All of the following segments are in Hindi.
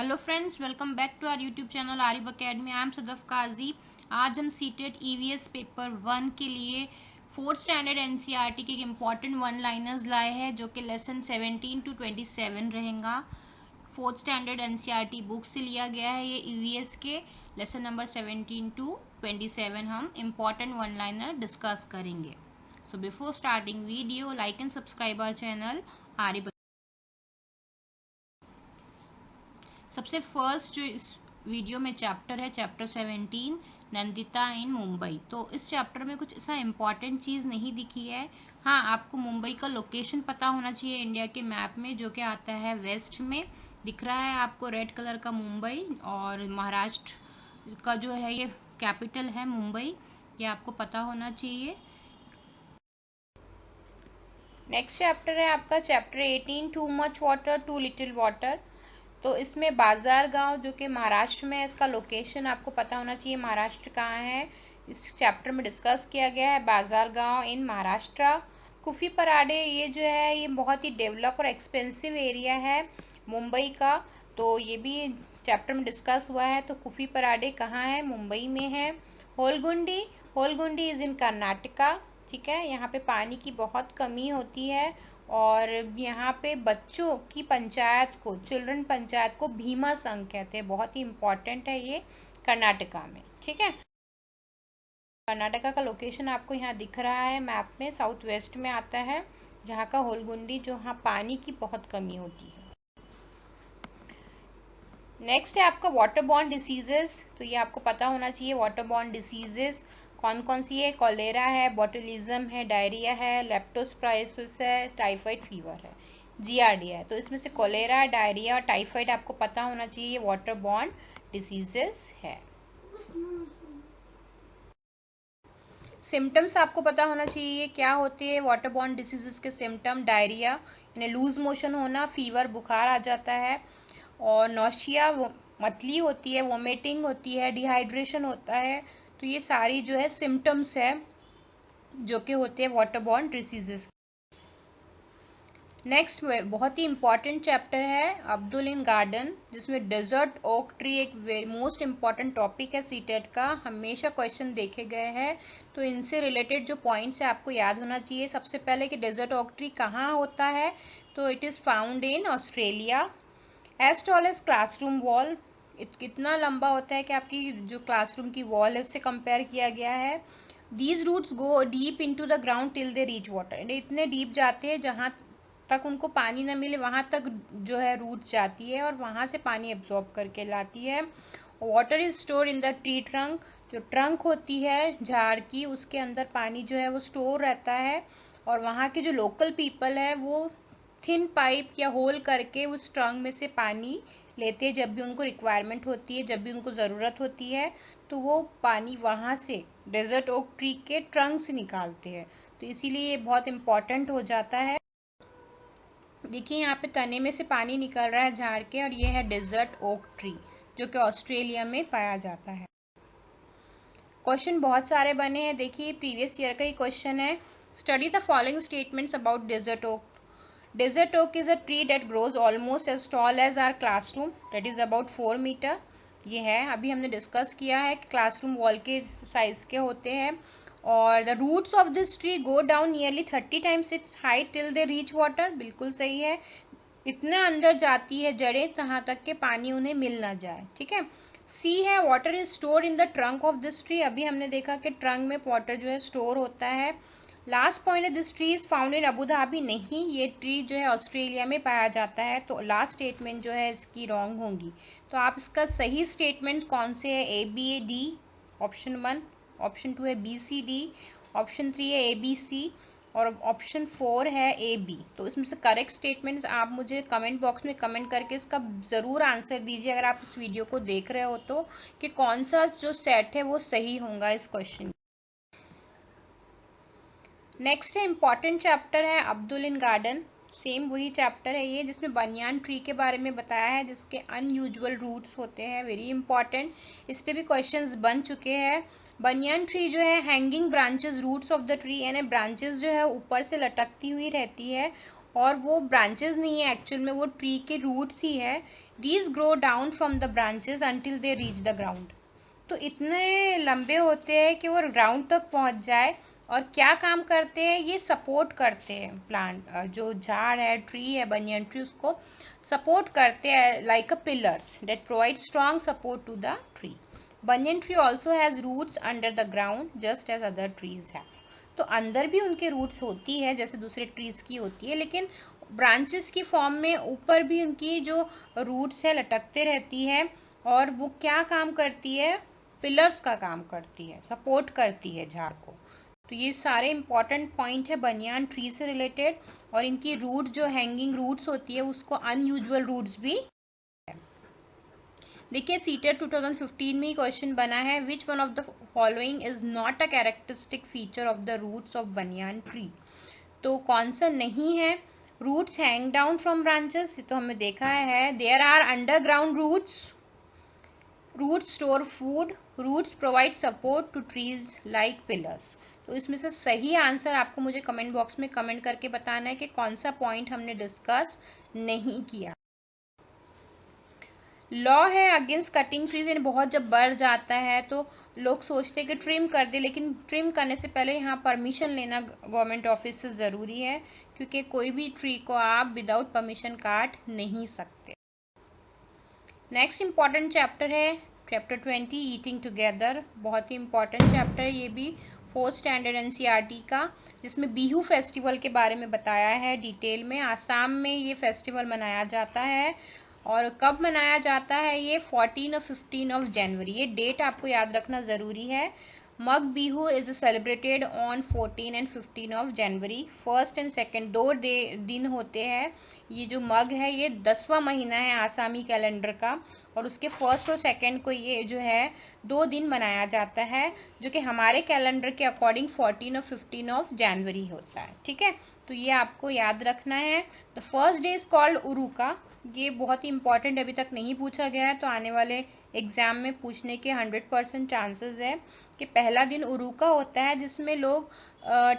Hello friends, welcome back to our YouTube channel Arif academy. I am Sadaf Kazi. आज हम सीटेट ईवीएस पेपर 1 के लिए फोर्थ स्टैंडर्ड एनसीईआरटी के इम्पॉर्टेंट वन लाइनर्स लाए हैं, जो कि लेसन 17 to 27 रहेगा। फोर्थ स्टैंडर्ड एनसीईआरटी बुक से लिया गया है। ये ईवीएस के लेसन नंबर 17 to 27 हम इम्पॉर्टेंट वन लाइनर डिस्कस करेंगे। So before starting video, like and subscribe our channel Arif. सबसे फर्स्ट जो इस वीडियो में चैप्टर है, चैप्टर 17, नंदिता इन मुंबई। तो इस चैप्टर में कुछ ऐसा इम्पॉर्टेंट चीज़ नहीं दिखी है। हाँ, आपको मुंबई का लोकेशन पता होना चाहिए इंडिया के मैप में, जो कि आता है वेस्ट में। दिख रहा है आपको रेड कलर का मुंबई, और महाराष्ट्र का जो है ये कैपिटल है मुंबई। ये आपको पता होना चाहिए। नेक्स्ट चैप्टर है आपका chapter 18, too much water too little water. तो इसमें बाजार गांव, जो कि महाराष्ट्र में है, इसका लोकेशन आपको पता होना चाहिए महाराष्ट्र कहाँ है। इस चैप्टर में डिस्कस किया गया है बाजार गांव इन महाराष्ट्र। कुफी पराडे, ये जो है ये बहुत ही डेवलप और एक्सपेंसिव एरिया है मुंबई का, तो ये भी चैप्टर में डिस्कस हुआ है। तो कुफी पराडे कहाँ है? मुंबई में है। होलगुंडी, होलगुंडी इज़ इन कर्नाटका। ठीक है, यहाँ पे पानी की बहुत कमी होती है, और यहाँ पे बच्चों की पंचायत को, चिल्ड्रन पंचायत को भीमा संघ कहते हैं। बहुत ही इम्पोर्टेंट है ये, कर्नाटका में। ठीक है, कर्नाटका का लोकेशन आपको यहाँ दिख रहा है मैप में, साउथ वेस्ट में आता है, जहाँ का होलगुंडी, जहाँ पानी की बहुत कमी होती है। नेक्स्ट है आपका वाटर बॉर्न डिसीजेस। तो ये आपको पता होना चाहिए वाटर बॉर्न डिसीजेस कौन कौन सी है। कॉलेरा है, बॉटुलिज्म है, डायरिया है, लेप्टोस्पाइरोसिस है, टाइफाइड फीवर है, जीआरडी है। तो इसमें से कॉलेरा, डायरिया और टाइफाइड आपको पता होना चाहिए, ये वाटर बॉर्न डिसीजेस है। सिम्टम्स आपको पता होना चाहिए क्या होते हैं वाटर बॉर्न डिसीजेस के सिम्टम। डायरिया यानी लूज मोशन होना, फीवर बुखार आ जाता है, और नौशिया मतली होती है, वोमिटिंग होती है, डिहाइड्रेशन होता है। तो ये सारी जो है सिम्टम्स है जो कि होते हैं वाटर बॉर्न डिसीजेस। नेक्स्ट बहुत ही इंपॉर्टेंट चैप्टर है अब्दुल इन गार्डन, जिसमें डेजर्ट ओक ट्री एक मोस्ट इम्पॉर्टेंट टॉपिक है सीटेट का। हमेशा क्वेश्चन देखे गए हैं, तो इनसे रिलेटेड जो पॉइंट्स है आपको याद होना चाहिए। सबसे पहले कि डेजर्ट ओक ट्री कहाँ होता है, तो it is found in Australia. As tall as classroom wall, कितना लंबा होता है कि आपकी जो क्लासरूम की वॉल है उससे कंपेयर किया गया है। These roots go deep into the ground till they reach water, इतने डीप जाते हैं जहाँ तक उनको पानी ना मिले, वहाँ तक जो है रूट्स जाती है और वहाँ से पानी एब्जॉर्ब करके लाती है। Water is store in the tree trunk, जो ट्रंक होती है झाड़ की, उसके अंदर पानी जो है वो स्टोर रहता है, और वहाँ के जो लोकल पीपल है वो थिन पाइप या होल करके उस ट्रंक में से पानी लेते हैं जब भी उनको रिक्वायरमेंट होती है, जब भी उनको ज़रूरत होती है, तो वो पानी वहाँ से डेजर्ट ओक ट्री के ट्रंक से निकालते हैं। तो इसीलिए ये बहुत इम्पॉर्टेंट हो जाता है। देखिए यहाँ पे तने में से पानी निकल रहा है झाड़ के, और ये है डेजर्ट ओक ट्री, जो कि ऑस्ट्रेलिया में पाया जाता है। क्वेश्चन बहुत सारे बने हैं। देखिए प्रीवियस ईयर का ही क्वेश्चन है। Study the following statements about desert oak. Desert oak is a tree that grows almost as tall as our classroom, that is about 4 metre. ये है, अभी हमने डिस्कस किया है कि क्लासरूम वॉल के साइज़ के होते हैं। और the roots of this tree go down nearly 30 times its height till they reach water, बिल्कुल सही है। इतना अंदर जाती है जड़ें जहाँ तक के पानी उन्हें मिल ना जाए। ठीक है। सी है water is store in the trunk of this tree, अभी हमने देखा कि ट्रंक में वाटर जो है स्टोर होता है। लास्ट पॉइंट है this tree is found in Abu Dhabi, नहीं, ये ट्री जो है ऑस्ट्रेलिया में पाया जाता है। तो लास्ट स्टेटमेंट जो है इसकी रॉन्ग होंगी। तो आप इसका सही स्टेटमेंट कौन से है? A B A D, option 1। Option 2 है बी सी डी, ऑप्शन 3 है ए बी सी, और ऑप्शन 4 है ए बी। तो इसमें से करेक्ट स्टेटमेंट्स आप मुझे कमेंट बॉक्स में कमेंट करके इसका ज़रूर आंसर दीजिए, अगर आप इस वीडियो को देख रहे हो तो, कि कौन सा जो सेट है वो सही होगा इस क्वेश्चन। नेक्स्ट है इम्पॉर्टेंट चैप्टर है अब्दुल इन गार्डन। सेम वही चैप्टर है ये, जिसमें बनियान ट्री के बारे में बताया है, जिसके अनयूजुअल रूट्स होते हैं, वेरी इंपॉर्टेंट। इस पे भी क्वेश्चंस बन चुके हैं। बनियान ट्री जो है hanging branches roots of the tree, यानी ब्रांचेस जो है ऊपर से लटकती हुई रहती है, और वो ब्रांचेस नहीं है एक्चुअल में, वो ट्री के रूट्स ही है these grow down from the branches until they reach the ground. तो इतने लंबे होते हैं कि वो ग्राउंड तक पहुंच जाए। और क्या काम करते हैं, ये सपोर्ट करते हैं प्लांट, जो झाड़ है, ट्री है, बनियन ट्री, उसको सपोर्ट करते हैं like a pillars that provide strong support to the tree. Banyan tree also has roots under the ground just as other trees have. तो अंदर भी उनके रूट्स होती है जैसे दूसरे ट्रीज की होती है, लेकिन ब्रांचेस की फॉर्म में ऊपर भी उनकी जो रूट्स है लटकते रहती है। और वो क्या काम करती है, पिलर्स का काम करती है, सपोर्ट करती है झाड़ को। तो ये सारे इंपॉर्टेंट पॉइंट है बनियान ट्री से रिलेटेड। और इनकी रूट जो हैंगिंग रूट्स होती है उसको अनयूजुअल रूट्स भी। देखिए सीटेट 2015 में ही क्वेश्चन बना है, which one of the following is not a characteristic feature of the roots of banyan tree. तो कौन सा नहीं है, roots hang down from branches, ये तो हमने देखा है। There are underground roots, roots store food, roots provide support to trees like pillars. तो इसमें से सही आंसर आपको मुझे कमेंट बॉक्स में कमेंट करके बताना है कि कौन सा पॉइंट हमने डिस्कस नहीं किया। लॉ है अगेंस्ट कटिंग ट्रीज, यानी बहुत जब बढ़ जाता है तो लोग सोचते हैं कि ट्रिम कर दे, लेकिन ट्रिम करने से पहले यहाँ परमिशन लेना गवर्नमेंट ऑफिस से ज़रूरी है, क्योंकि कोई भी ट्री को आप विदाउट परमिशन काट नहीं सकते। नेक्स्ट इम्पॉर्टेंट चैप्टर है चैप्टर 20 ईटिंग टुगेदर। बहुत ही इम्पॉर्टेंट चैप्टर है ये भी, 4th स्टैंडर्ड NCERT का, जिसमें बिहू फेस्टिवल के बारे में बताया है डिटेल में। आसाम में ये फेस्टिवल मनाया जाता है, और कब मनाया जाता है ये 14 और 15 ऑफ जनवरी, ये डेट आपको याद रखना ज़रूरी है। Magh Bihu is celebrated on 14 and 15 of January. First and second 2 दिन होते हैं। ये जो मग है ये 10वां महीना है आसामी कैलेंडर का, और उसके फर्स्ट और सेकेंड को ये जो है 2 दिन मनाया जाता है, जो कि हमारे कैलेंडर के अकॉर्डिंग 14 और 15 ऑफ जनवरी होता है। ठीक है, तो ये आपको याद रखना है। The first day is called Uruka. ये बहुत ही इंपॉर्टेंट, अभी तक नहीं पूछा गया है, तो आने वाले एग्जाम में पूछने के 100% चांसेस है कि पहला दिन उरुका होता है, जिसमें लोग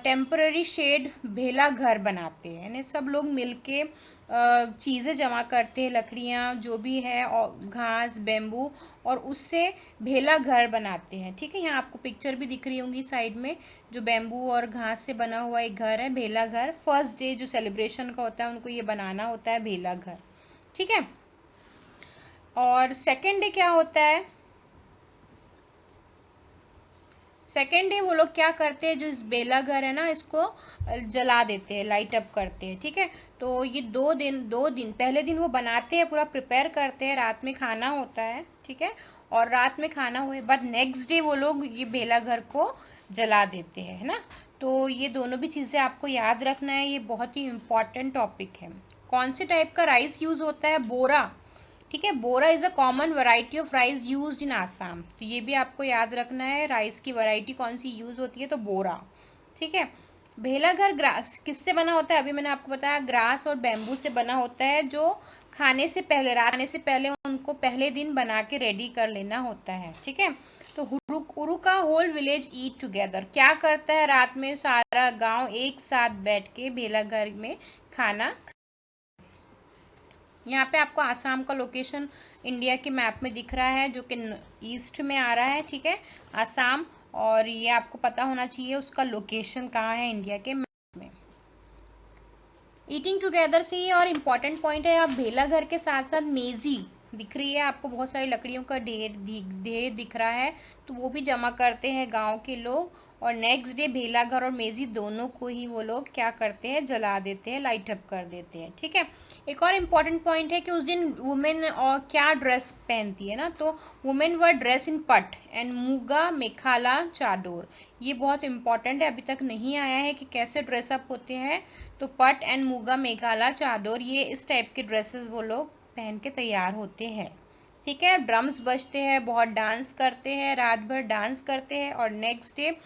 टेम्पररी शेड भेला घर बनाते हैं, यानी सब लोग मिलके चीज़ें जमा करते हैं, लकड़ियाँ जो भी है और घास, बेम्बू, और उससे भेला घर बनाते हैं। ठीक है, यहाँ आपको पिक्चर भी दिख रही होंगी साइड में, जो बेम्बू और घास से बना हुआ एक घर है, भेला घर। फर्स्ट डे जो सेलिब्रेशन का होता है उनको ये बनाना होता है भेला घर। ठीक है, और सेकेंड डे क्या होता है, सेकेंड डे वो लोग क्या करते हैं, जो इस बेला घर है ना इसको जला देते हैं, लाइट अप करते हैं। ठीक है, तो ये 2 दिन पहले दिन वो बनाते हैं, पूरा प्रिपेयर करते हैं, रात में खाना होता है। ठीक है, और रात में खाना हुए बाद नेक्स्ट डे वो लोग ये बेला घर को जला देते हैं, है ना। तो ये दोनों भी चीज़ें आपको याद रखना है, ये बहुत ही इम्पॉर्टेंट टॉपिक है। कौन से टाइप का राइस यूज़ होता है, बोरा। ठीक है, Bora is a common variety of rice used in Assam. तो ये भी आपको याद रखना है, राइस की वैरायटी कौन सी यूज़ होती है, तो बोरा। ठीक है, भेला घर ग्रास किससे बना होता है, अभी मैंने आपको बताया ग्रास और बैम्बू से बना होता है, जो खाने से पहले, रात खाने से पहले उनको पहले दिन बना के रेडी कर लेना होता है। ठीक है, तो Uruka whole village eat together, क्या करता है, रात में सारा गांव एक साथ बैठ के भेला घर में खाना। यहाँ पे आपको आसाम का लोकेशन इंडिया के मैप में दिख रहा है, जो कि ईस्ट में आ रहा है। ठीक है, आसाम, और ये आपको पता होना चाहिए उसका लोकेशन कहाँ है इंडिया के मैप में। ईटिंग टुगेदर से ही और इम्पॉर्टेंट पॉइंट है, आप भेला घर के साथ साथ मेजी दिख रही है आपको, बहुत सारी लकड़ियों का ढेर दिख रहा है, तो वो भी जमा करते हैं गांव के लोग, और नेक्स्ट डे भेला घर और मेजी दोनों को ही वो लोग क्या करते हैं, जला देते हैं, लाइट अप कर देते हैं। ठीक है, एक और इम्पॉर्टेंट पॉइंट है कि उस दिन वुमेन और क्या ड्रेस पहनती है ना, तो वुमेन वर ड्रेस इन पट एंड मूगा मेखाला चादोर। ये बहुत इंपॉर्टेंट है, अभी तक नहीं आया है कि कैसे ड्रेसअप होते हैं। तो पट एंड मूगा मेघाला चादर, ये इस टाइप के ड्रेसेस वो लोग पहन के तैयार होते हैं। ठीक है, ड्रम्स बजते हैं, बहुत डांस करते हैं, रात भर डांस करते हैं, और नेक्स्ट डे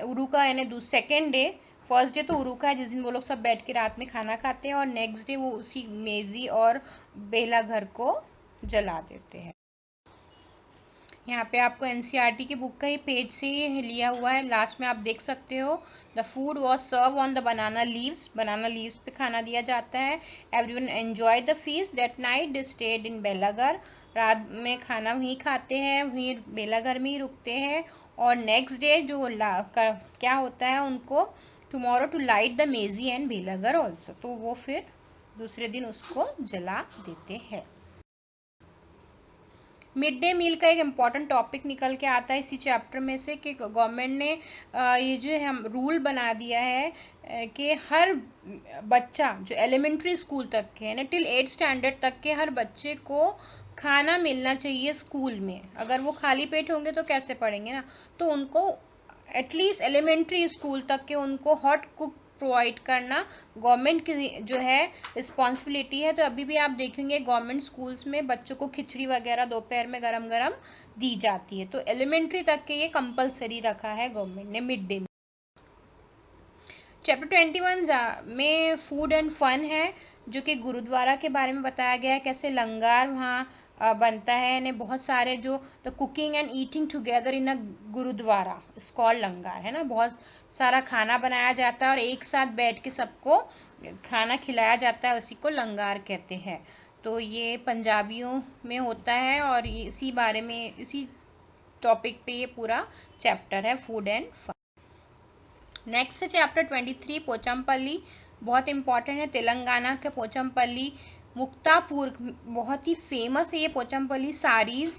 उरुका यानी सेकेंड डे, फर्स्ट डे तो उरुका है जिस दिन वो लोग सब बैठ के रात में खाना खाते हैं, और नेक्स्ट डे वो उसी मेजी और बेला घर को जला देते हैं। यहाँ पे आपको एनसीईआरटी की बुक का ही पेज से ही लिया हुआ है, लास्ट में आप देख सकते हो। The food was serve on the banana leaves पे खाना दिया जाता है। Everyone enjoy the feast that night they stayed in बेलागर। रात में खाना वहीं खाते हैं, वहीं बेलागर में ही रुकते हैं। और नेक्स्ट डे जो क्या होता है उनको, tomorrow to light the Meji and बेलागर ऑल्सो, तो वो फिर दूसरे दिन उसको जला देते हैं। मिड डे मील का एक इम्पॉर्टेंट टॉपिक निकल के आता है इसी चैप्टर में से कि गवर्नमेंट ने ये जो है हम रूल बना दिया है कि हर बच्चा जो एलिमेंट्री स्कूल तक के है ना, टिल 8th स्टैंडर्ड तक के हर बच्चे को खाना मिलना चाहिए स्कूल में। अगर वो खाली पेट होंगे तो कैसे पढ़ेंगे ना, तो उनको एटलीस्ट एलिमेंट्री स्कूल तक के उनको हॉट कुक प्रोवाइड करना गवर्नमेंट की जो है रिस्पॉन्सिबिलिटी है। तो अभी भी आप देखेंगे गवर्नमेंट स्कूल्स में बच्चों को खिचड़ी वगैरह दोपहर में गरम गरम दी जाती है। तो एलिमेंट्री तक के ये कंपलसरी रखा है गवर्नमेंट ने मिड डे में। चैप्टर 21 में फूड एंड फन है, जो कि गुरुद्वारा के बारे में बताया गया है, कैसे लंगर वहाँ बनता है। यानी बहुत सारे जो the cooking and eating together in a gurudwara is called langar, है ना। बहुत सारा खाना बनाया जाता है और एक साथ बैठ के सबको खाना खिलाया जाता है, उसी को लंगर कहते हैं। तो ये पंजाबियों में होता है और ये इसी बारे में, इसी टॉपिक पे ये पूरा चैप्टर है, फूड एंड फन। नेक्स्ट है चैप्टर 23 पोचमपल्ली, बहुत इंपॉर्टेंट है। तेलंगाना के पोचमपल्ली मुक्तापुर बहुत ही फेमस है ये पोचमपल्ली साड़ीज़,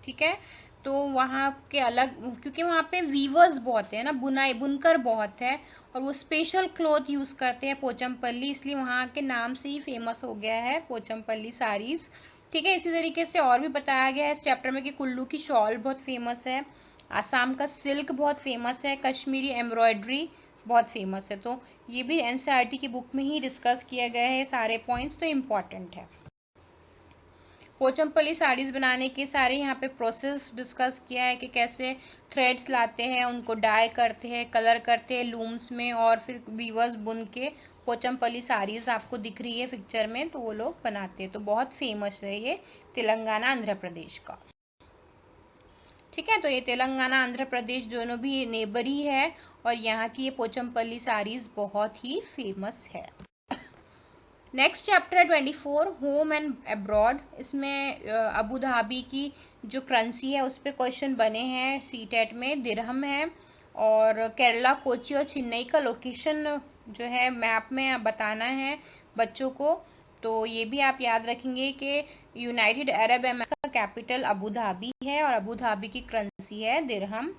ठीक है। तो वहाँ के अलग, क्योंकि वहाँ पे वीवर्स बहुत है ना, बुनकर बहुत है और वो स्पेशल क्लॉथ यूज़ करते हैं पोचमपल्ली, इसलिए वहाँ के नाम से ही फेमस हो गया है पोचमपल्ली साड़ीज़, ठीक है। इसी तरीके से और भी बताया गया है इस चैप्टर में कि कुल्लू की शॉल बहुत फेमस है, आसाम का सिल्क बहुत फेमस है, कश्मीरी एम्ब्रॉयडरी बहुत फेमस है। तो ये भी एनसीईआरटी की बुक में ही डिस्कस किया गया है सारे पॉइंट्स, तो इम्पॉर्टेंट है। पोचमपल्ली साड़ीज़ बनाने के सारे यहाँ पे प्रोसेस डिस्कस किया है कि कैसे थ्रेड्स लाते हैं, उनको डाई करते हैं, कलर करते हैं लूम्स में और फिर वीवर्स बुन के पोचमपल्ली साड़ीज़ आपको दिख रही है पिक्चर में, तो वो लोग बनाते हैं। तो बहुत फेमस है ये तेलंगाना आंध्र प्रदेश का, ठीक है। तो ये तेलंगाना आंध्र प्रदेश दोनों भी नेबर ही है और यहाँ की ये पोचमपल्ली साड़ीज़ बहुत ही फेमस है। नेक्स्ट चैप्टर है 24 होम एंड अब्रॉड। इसमें अबू धाबी की जो करेंसी है उस पर क्वेश्चन बने हैं सीटेट में, दिरहम है। और केरला, कोची और चेन्नई का लोकेशन जो है मैप में बताना है बच्चों को। तो ये भी आप याद रखेंगे कि यूनाइटेड अरब एमिरेट्स का कैपिटल अबू धाबी है और अबू धाबी की करेंसी है दिरहम।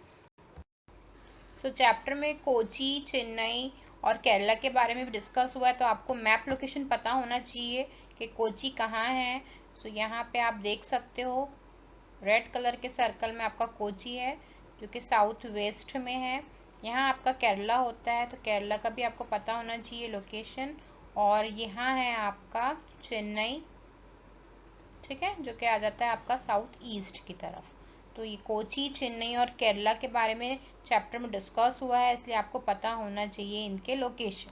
सो चैप्टर में कोची, चेन्नई और केरला के बारे में भी डिस्कस हुआ है, तो आपको मैप लोकेशन पता होना चाहिए कि कोची कहाँ है। सो यहाँ पे आप देख सकते हो रेड कलर के सर्कल में आपका कोची है जो कि साउथ वेस्ट में है। यहाँ आपका केरला होता है, तो केरला का भी आपको पता होना चाहिए लोकेशन। और यहाँ है आपका चेन्नई, ठीक है, जो कि आ जाता है आपका साउथ ईस्ट की तरफ। तो ये कोची, चेन्नई और केरला के बारे में चैप्टर में डिस्कस हुआ है, इसलिए आपको पता होना चाहिए इनके लोकेशन।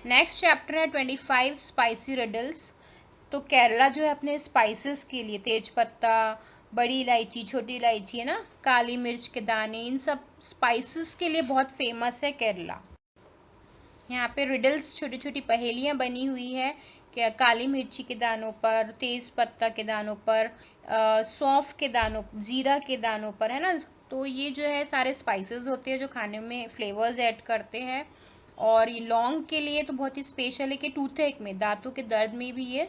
नेक्स्ट चैप्टर है 25 स्पाइसी रिडल्स। तो केरला जो है अपने स्पाइसेस के लिए तेज पत्ता, बड़ी इलायची, छोटी इलायची, है ना, काली मिर्च के दाने, इन सब स्पाइसेस के लिए बहुत फेमस है केरला। यहाँ पे रिडल्स, छोटी छोटी पहेलियाँ बनी हुई है कि काली मिर्ची के दानों पर, तेज पत्ता के दानों पर, सौंफ के दानों, जीरा के दानों पर, है ना। तो ये जो है सारे स्पाइसेस होते हैं जो खाने में फ्लेवर्स ऐड करते हैं। और ये लौंग के लिए तो बहुत ही स्पेशल है कि टूथेक में, दांतों के दर्द में भी ये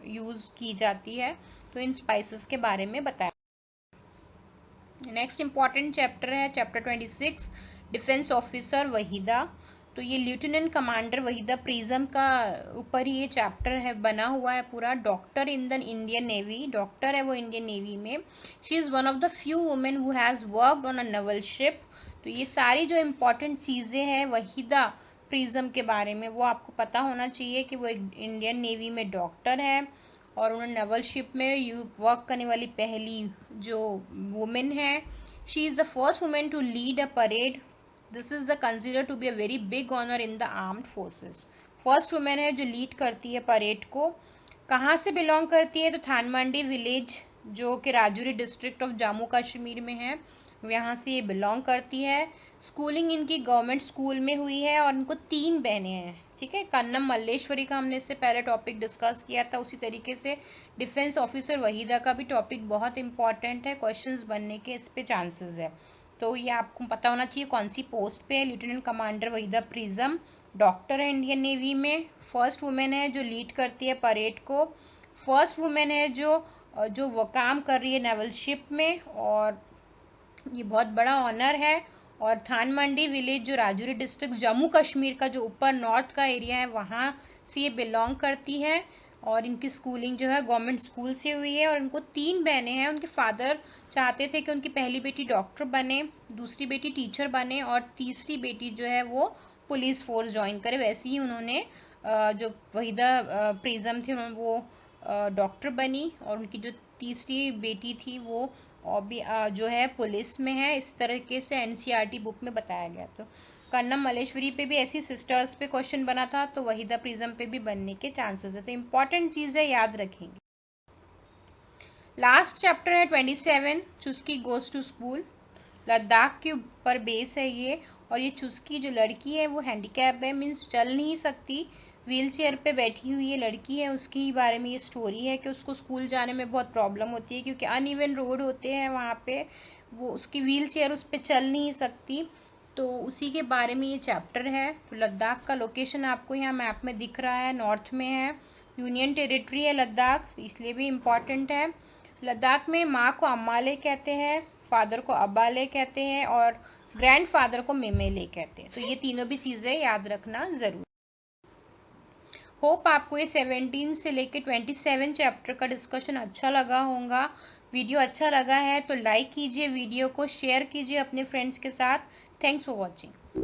यूज़ की जाती है। तो इन स्पाइसेस के बारे में बताया। नेक्स्ट इंपॉर्टेंट चैप्टर है चैप्टर 26 डिफेंस ऑफिसर वहीदा। तो ये लेफ्टिनेंट कमांडर वहीदा प्रिज्म का ऊपर ही ये चैप्टर है, बना हुआ है पूरा। Doctor in the Indian navy, doctor है वो इंडियन नेवी में। She is one of the few women who has worked on a naval ship. तो ये सारी जो इम्पोर्टेंट चीज़ें हैं वहीदा प्रिज्म के बारे में वो आपको पता होना चाहिए कि वो एक इंडियन नेवी में डॉक्टर है और उन्होंने नेवल शिप में वर्क करने वाली पहली जो वुमेन है। She is the first women to lead a parade. This is the consider to be a very big honour in the armed forces. First women है जो लीड करती है परेड को। कहाँ से बिलोंग करती है, तो थानमंडी विलेज जो कि राजौरी डिस्ट्रिक्ट ऑफ जम्मू कश्मीर में है, यहाँ से ये बिलोंग करती है। स्कूलिंग इनकी गवर्नमेंट स्कूल में हुई है और इनको 3 बहनें हैं, ठीक है। कन्नम मल्लेश्वरी का हमने इससे पहले टॉपिक डिस्कस किया था। उसी तरीके से डिफेंस ऑफिसर वहीदा का भी टॉपिक बहुत इंपॉर्टेंट है, क्वेश्चंस बनने के इस पे चांसेस है। तो ये आपको पता होना चाहिए कौन सी पोस्ट पे है। Lieutenant commander Waheeda prism, doctor है इंडियन नेवी में। फर्स्ट वुमेन है जो लीड करती है परेड को। फर्स्ट वुमेन है जो वो काम कर रही है नेवल शिप में, और ये बहुत बड़ा ऑनर है। और थानमंडी विलेज जो राजौरी डिस्ट्रिक्ट जम्मू कश्मीर का जो ऊपर नॉर्थ का एरिया है वहाँ से ये बिलोंग करती है। और इनकी स्कूलिंग जो है गवर्नमेंट स्कूल से हुई है। और इनको 3 बहनें हैं। उनके फादर चाहते थे कि उनकी पहली बेटी डॉक्टर बने, दूसरी बेटी टीचर बने और तीसरी बेटी जो है वो पुलिस फोर्स ज्वाइन करे। वैसे ही उन्होंने जो वहीदा प्रिज्म थी उन्होंने वो डॉक्टर बनी, और उनकी जो तीसरी बेटी थी वो और भी जो है पुलिस में है। इस तरीके से एनसीईआरटी बुक में बताया गया। तो कन्नम मल्लेश्वरी पे भी ऐसी सिस्टर्स पे क्वेश्चन बना था, तो वहीदा प्रिज्म पे भी बनने के चांसेस है। तो इम्पॉर्टेंट चीज़ है, याद रखेंगे। लास्ट चैप्टर है 27, चुस्की गोज टू स्कूल। लद्दाख के ऊपर बेस है ये। और ये चुस्की जो लड़की है वो हैंडीकैप है, मीन्स चल नहीं सकती, व्हील चेयर पे बैठी हुई ये लड़की है। उसके ही बारे में ये स्टोरी है कि उसको स्कूल जाने में बहुत प्रॉब्लम होती है क्योंकि अनइवन रोड होते हैं वहाँ पे, वो उसकी व्हील चेयर उस पर चल नहीं सकती। तो उसी के बारे में ये चैप्टर है। तो लद्दाख का लोकेशन आपको यहाँ मैप में दिख रहा है, नॉर्थ में है, यूनियन टेरिटरी है लद्दाख, इसलिए भी इम्पॉर्टेंट है। लद्दाख में माँ को अम्माले कहते हैं, फादर को अब्बाले कहते हैं और ग्रैंड फादर को मेमेले कहते हैं। तो ये तीनों भी चीज़ें याद रखना ज़रूर। होप आपको ये 17 से लेके 27 चैप्टर का डिस्कशन अच्छा लगा होगा। वीडियो अच्छा लगा है तो लाइक कीजिए, वीडियो को शेयर कीजिए अपने फ्रेंड्स के साथ। Thanks for watching.